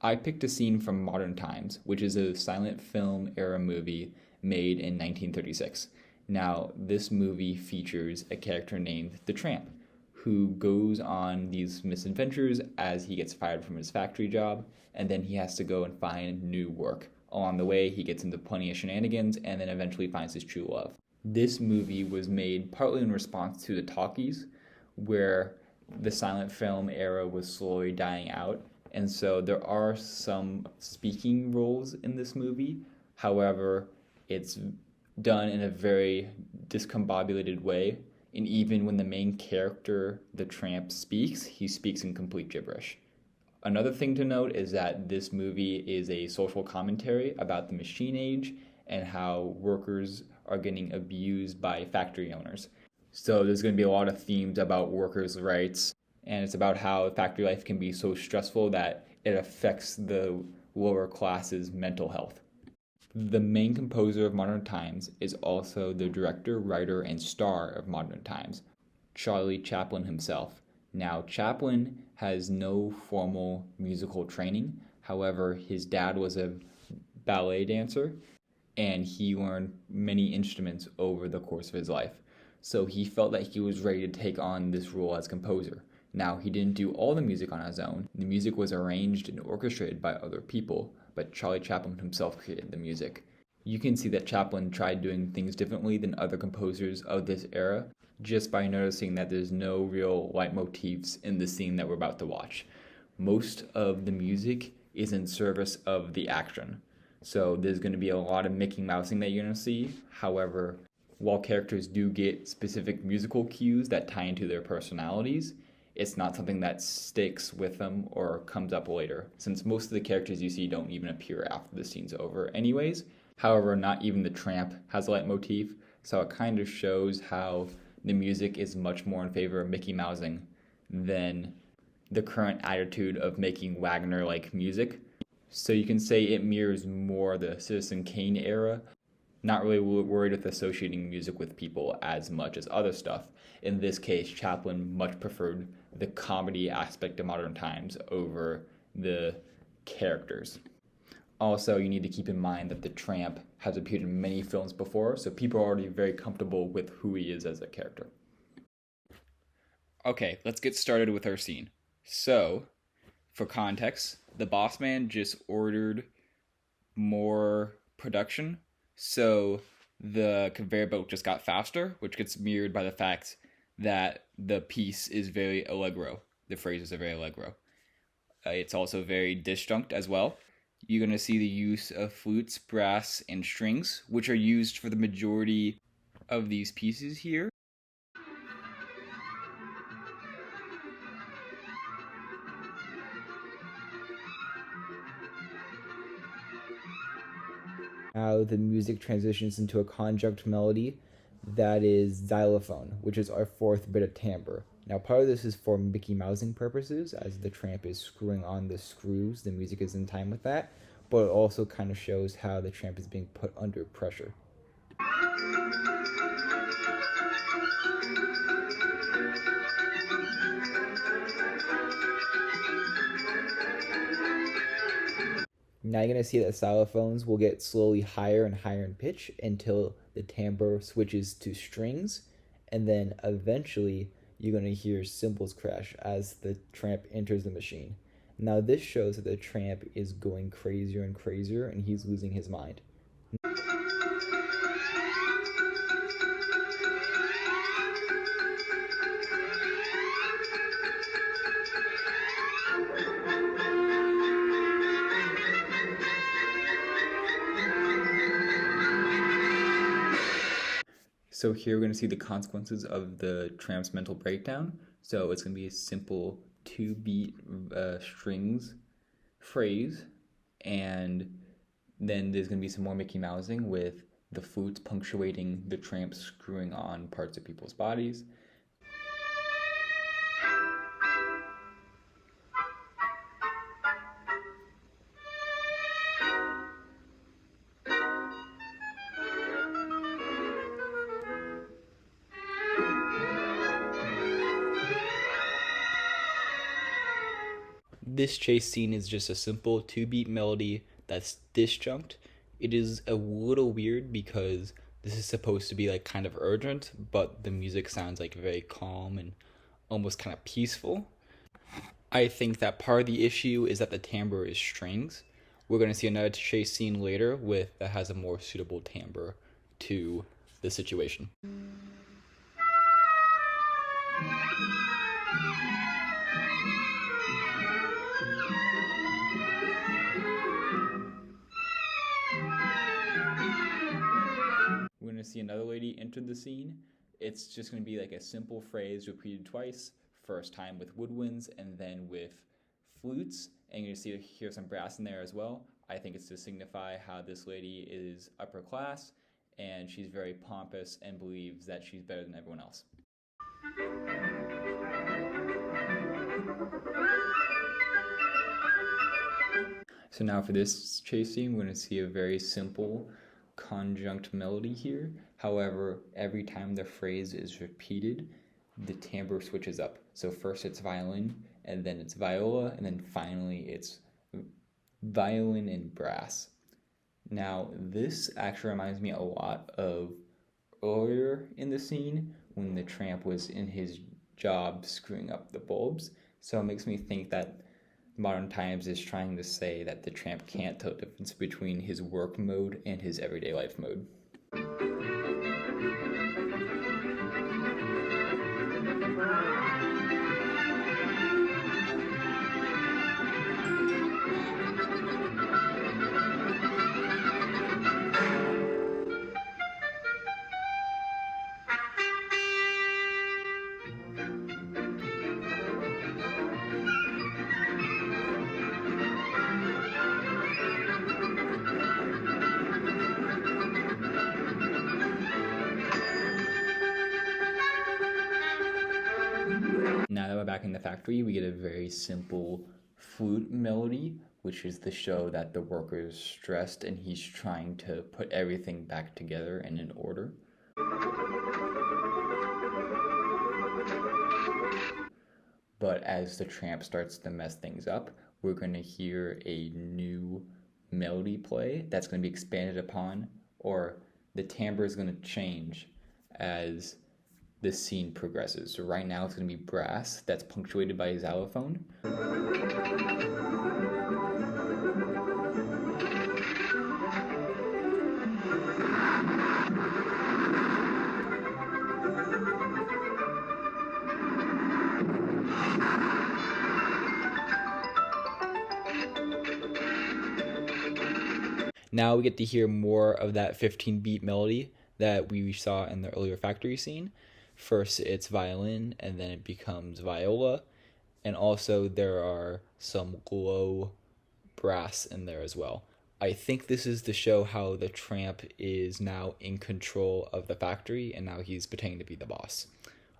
I picked a scene from Modern Times, which is a silent film era movie made in 1936. Now, this movie features a character named the Tramp, who goes on these misadventures as he gets fired from his factory job, and then he has to go and find new work. Along the way, he gets into plenty of shenanigans and then eventually finds his true love. This movie was made partly in response to the talkies, where the silent film era was slowly dying out, and so there are some speaking roles in this movie. However, it's done in a very discombobulated way, and even when the main character, the tramp, speaks, he speaks in complete gibberish. Another thing to note is that this movie is a social commentary about the machine age and how workers are getting abused by factory owners. So there's going to be a lot of themes about workers' rights, and it's about how factory life can be so stressful that it affects the lower classes' mental health. The main composer of Modern Times is also the director, writer, and star of Modern Times, Charlie Chaplin himself. Now, Chaplin has no formal musical training. However, his dad was a ballet dancer, and he learned many instruments over the course of his life. So he felt that he was ready to take on this role as composer. Now, he didn't do all the music on his own. The music was arranged and orchestrated by other people, but Charlie Chaplin himself created the music. You can see that Chaplin tried doing things differently than other composers of this era just by noticing that there's no real leitmotifs in the scene that we're about to watch. Most of the music is in service of the action. So there's going to be a lot of Mickey Mousing that you're going to see. However, while characters do get specific musical cues that tie into their personalities, it's not something that sticks with them or comes up later, since most of the characters you see don't even appear after the scene's over anyways. However, not even the tramp has a leitmotif, so it kind of shows how the music is much more in favor of Mickey Mousing than the current attitude of making Wagner-like music. So you can say it mirrors more the Citizen Kane era, not really worried with associating music with people as much as other stuff. In this case, Chaplin much preferred the comedy aspect of Modern Times over the characters. Also, you need to keep in mind that the Tramp has appeared in many films before, so people are already very comfortable with who he is as a character. Okay, let's get started with our scene. So, for context, the boss man just ordered more production, so the conveyor belt just got faster, which gets mirrored by the fact that the piece is very allegro. The phrases are very allegro. It's also very disjunct as well. You're going to see the use of flutes, brass, and strings, which are used for the majority of these pieces here. Now the music transitions into a conjunct melody that is xylophone, which is our fourth bit of timbre. Now part of this is for Mickey Mousing purposes, as the tramp is screwing on the screws, the music is in time with that, but it also kind of shows how the tramp is being put under pressure. Now you're going to see that xylophones will get slowly higher and higher in pitch until the timbre switches to strings, and then eventually you're going to hear cymbals crash as the tramp enters the machine. Now this shows that the tramp is going crazier and crazier and he's losing his mind. So here we're going to see the consequences of the tramp's mental breakdown. So it's going to be a simple 2-beat strings phrase, and then there's going to be some more Mickey Mousing with the flutes punctuating the tramp screwing on parts of people's bodies. This chase scene is just a simple 2-beat melody that's disjunct. It is a little weird because this is supposed to be like kind of urgent, but the music sounds like very calm and almost kind of peaceful. I think that part of the issue is that the timbre is strings. We're going to see another chase scene later that has a more suitable timbre to the situation. We're going to see another lady enter the scene. It's just going to be like a simple phrase repeated twice, first time with woodwinds and then with flutes, and you're going to hear some brass in there as well. I think it's to signify how this lady is upper class and she's very pompous and believes that she's better than everyone else. So now for this chase scene, we're going to see a very simple conjunct melody here. However, every time the phrase is repeated, the timbre switches up. So first it's violin, and then it's viola, and then finally it's violin and brass. Now, this actually reminds me a lot of earlier in the scene when the tramp was in his job screwing up the bulbs. So it makes me think that Modern Times is trying to say that the tramp can't tell the difference between his work mode and his everyday life mode. Now that we're back in the factory, we get a very simple flute melody, which is to show that the worker is stressed and he's trying to put everything back together and in order. But as the tramp starts to mess things up, we're going to hear a new melody play that's going to be expanded upon, or the timbre is going to change as this scene progresses. So right now it's going to be brass that's punctuated by a xylophone. Now we get to hear more of that 15-beat melody that we saw in the earlier factory scene. First it's violin, and then it becomes viola, and also there are some low brass in there as well. I think this is to show how the tramp is now in control of the factory, and now he's pretending to be the boss.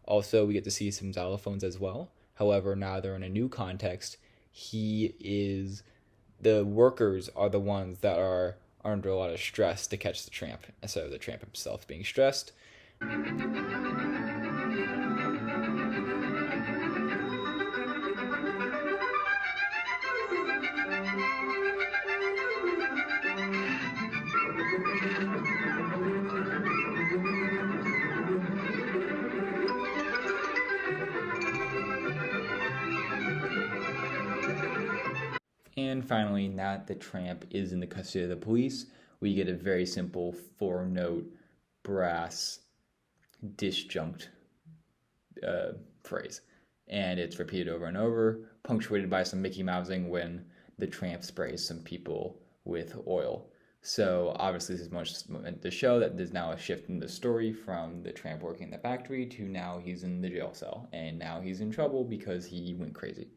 Also, we get to see some xylophones as well. However, now they're in a new context. The workers are the ones that are under a lot of stress to catch the tramp, instead of the tramp himself being stressed. And finally, now that the tramp is in the custody of the police, we get a very simple 4-note brass disjunct phrase. And it's repeated over and over, punctuated by some Mickey Mousing when the tramp sprays some people with oil. So obviously this is much to show that there's now a shift in the story from the tramp working in the factory to now he's in the jail cell. And now he's in trouble because he went crazy.